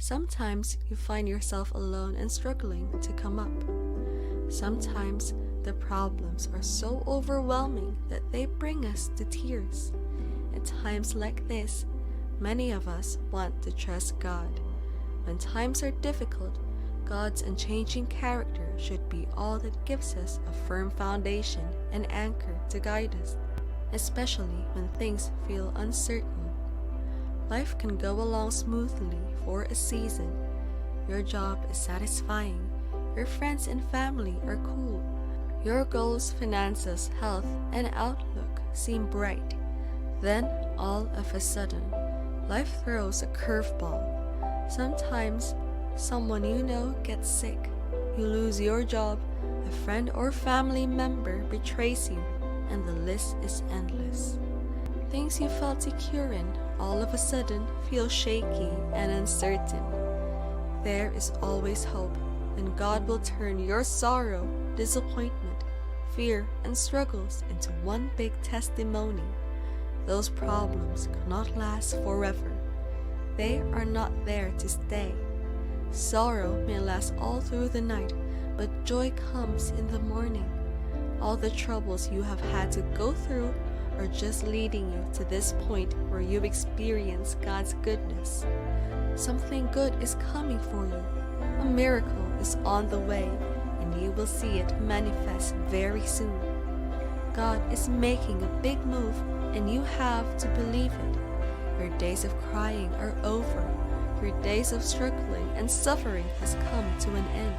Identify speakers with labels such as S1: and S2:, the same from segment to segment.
S1: Sometimes you find yourself alone and struggling to come up. Sometimes the problems are so overwhelming that they bring us to tears. At times like this, many of us want to trust God. When times are difficult, God's unchanging character should be all that gives us a firm foundation and anchor to guide us, especially when things feel uncertain. Life can go along smoothly for a season. Your job is satisfying. Your friends and family are cool. Your goals, finances, health, and outlook seem bright. Then, all of a sudden, life throws a curveball. Sometimes, someone you know gets sick. You lose your job, a friend or family member betrays you, and the list is endless. Things you felt secure in all of a sudden feel shaky and uncertain. There is always hope, and God will turn your sorrow, disappointment, fear, and struggles into one big testimony. Those problems cannot last forever. They are not there to stay. Sorrow may last all through the night, but joy comes in the morning. All the troubles you have had to go through are just leading you to this point where you experience God's goodness. Something good is coming for you. A miracle is on the way, and you will see it manifest very soon. God is making a big move, and you have to believe it. Your days of crying are over. Your days of struggling and suffering has come to an end.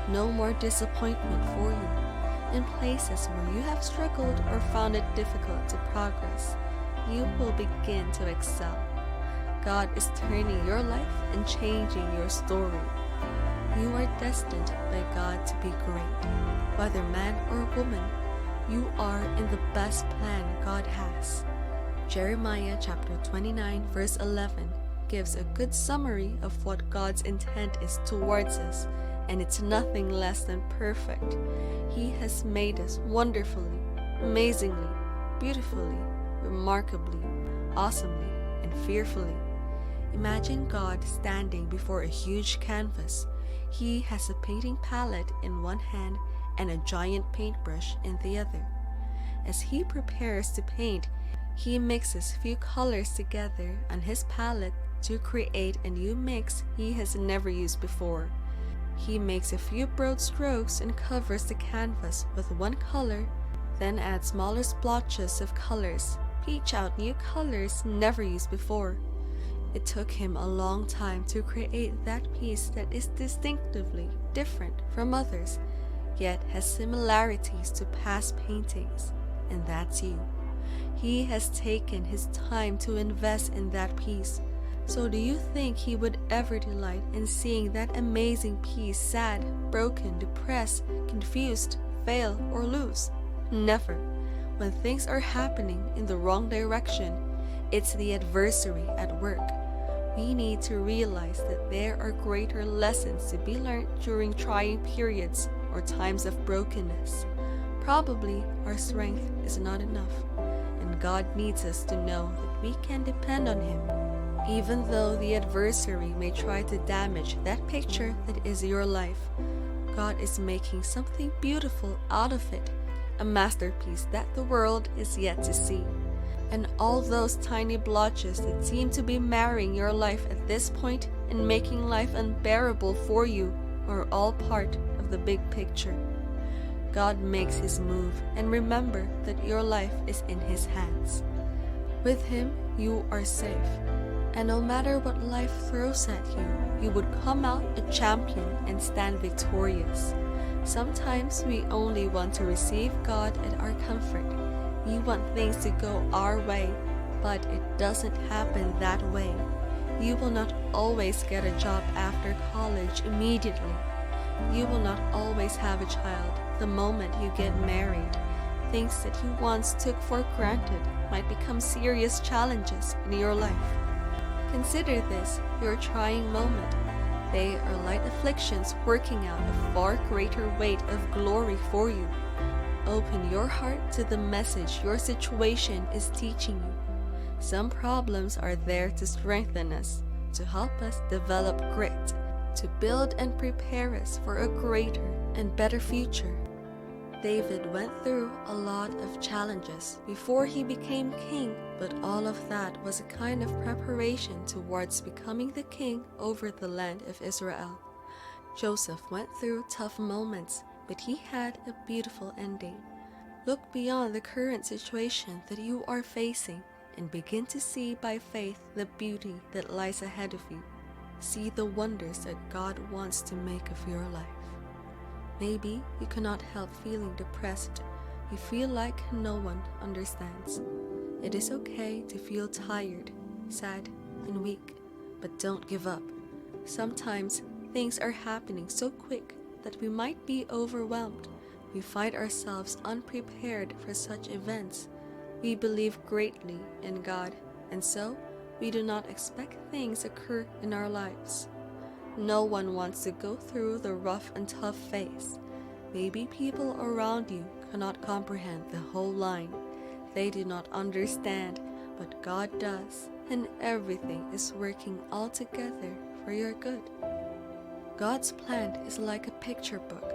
S1: No more disappointment for you. In places where you have struggled or found it difficult to progress, you will begin to excel. God is turning your life and changing your story. You are destined by God to be great. Whether man or woman, you are in the best plan God has. Jeremiah chapter 29 verse 11 gives a good summary of what God's intent is towards us, and it's nothing less than perfect. He has made us wonderfully, amazingly, beautifully, remarkably, awesomely, and fearfully. Imagine God standing before a huge canvas. He has a painting palette in one hand and a giant paintbrush in the other. As he prepares to paint, he mixes few colors together on his palette to create a new mix he has never used before. He makes a few broad strokes and covers the canvas with one color, then adds smaller splotches of colors, peach out new colors never used before. It took him a long time to create that piece that is distinctively different from others, yet has similarities to past paintings, and that's you. He has taken his time to invest in that piece. So do you think he would ever delight in seeing that amazing piece sad, broken, depressed, confused, fail, or lose? Never. When things are happening in the wrong direction, it's the adversary at work. We need to realize that there are greater lessons to be learned during trying periods or times of brokenness. Probably our strength is not enough, and God needs us to know that we can depend on Him. Even though the adversary may try to damage that picture that is your life, God is making something beautiful out of it, a masterpiece that the world is yet to see. And all those tiny blotches that seem to be marring your life at this point and making life unbearable for you are all part of the big picture. God makes His move, and remember that your life is in His hands. With Him, you are safe. And no matter what life throws at you, you would come out a champion and stand victorious. Sometimes we only want to receive God at our comfort. We want things to go our way, but it doesn't happen that way. You will not always get a job after college immediately. You will not always have a child the moment you get married. Things that you once took for granted might become serious challenges in your life. Consider this your trying moment. They are light afflictions working out a far greater weight of glory for you. Open your heart to the message your situation is teaching you. Some problems are there to strengthen us, to help us develop grit, to build and prepare us for a greater and better future. David went through a lot of challenges before he became king, but all of that was a kind of preparation towards becoming the king over the land of Israel. Joseph went through tough moments, but he had a beautiful ending. Look beyond the current situation that you are facing and begin to see by faith the beauty that lies ahead of you. See the wonders that God wants to make of your life. Maybe you cannot help feeling depressed. You feel like no one understands. It is okay to feel tired, sad, and weak, but don't give up. Sometimes things are happening so quick that we might be overwhelmed. We find ourselves unprepared for such events. We believe greatly in God, and so we do not expect things occur in our lives. No one wants to go through the rough and tough phase. Maybe people around you cannot comprehend the whole line. They do not understand, but God does, and everything is working all together for your good. God's plan is like a picture book.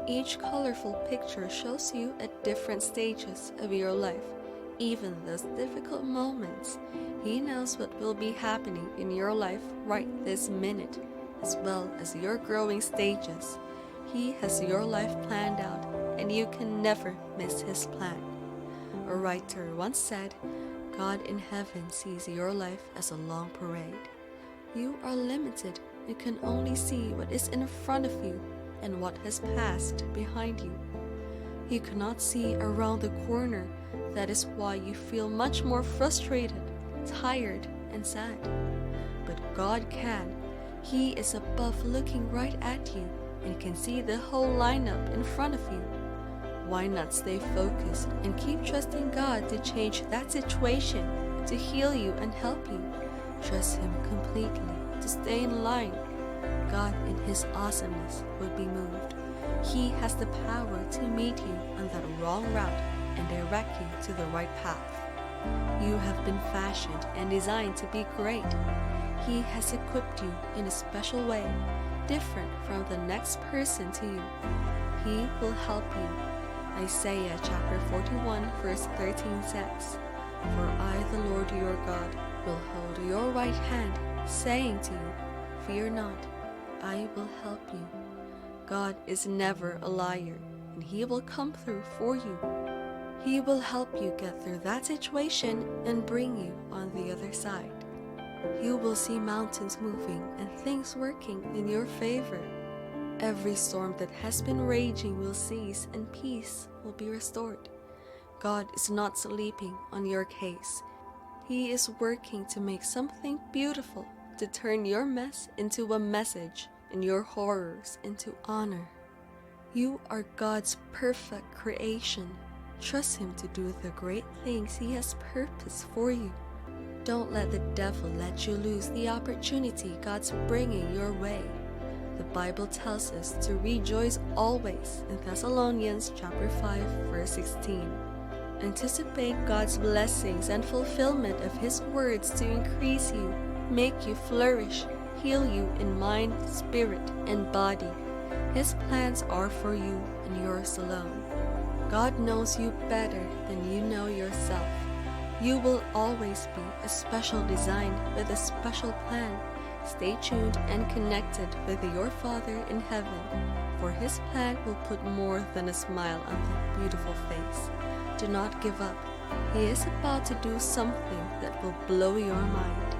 S1: Each colorful picture shows you at different stages of your life, even those difficult moments. He knows what will be happening in your life right this minute, as well as your growing stages. He has your life planned out, and you can never miss His plan. A writer once said, God in heaven sees your life as a long parade. You are limited and can only see what is in front of you and what has passed behind you. You cannot see around the corner. That is why you feel much more frustrated, tired, and sad. But God can. He is above looking right at you and can see the whole lineup in front of you. Why not stay focused and keep trusting God to change that situation, to heal you and help you? Trust Him completely, to stay in line. God in His awesomeness would be moved. He has the power to meet you on that wrong route and direct you to the right path. You have been fashioned and designed to be great. He has equipped you in a special way, different from the next person to you. He will help you. Isaiah chapter 41 verse 13 says, For I, the Lord your God, will hold your right hand, saying to you, Fear not, I will help you. God is never a liar, and He will come through for you. He will help you get through that situation and bring you on the other side. You will see mountains moving and things working in your favor. Every storm that has been raging will cease and peace will be restored. God is not sleeping on your case. He is working to make something beautiful, to turn your mess into a message and your horrors into honor. You are God's perfect creation. Trust Him to do the great things He has purposed for you. Don't let the devil let you lose the opportunity God's bringing your way. The Bible tells us to rejoice always in Thessalonians chapter 5 verse 16. Anticipate God's blessings and fulfillment of His words to increase you, make you flourish, heal you in mind, spirit, and body. His plans are for you and yours alone. God knows you better than you know yourself. You will always be a special design with a special plan. Stay tuned and connected with your Father in heaven, for His plan will put more than a smile on that beautiful face. Do not give up. He is about to do something that will blow your mind.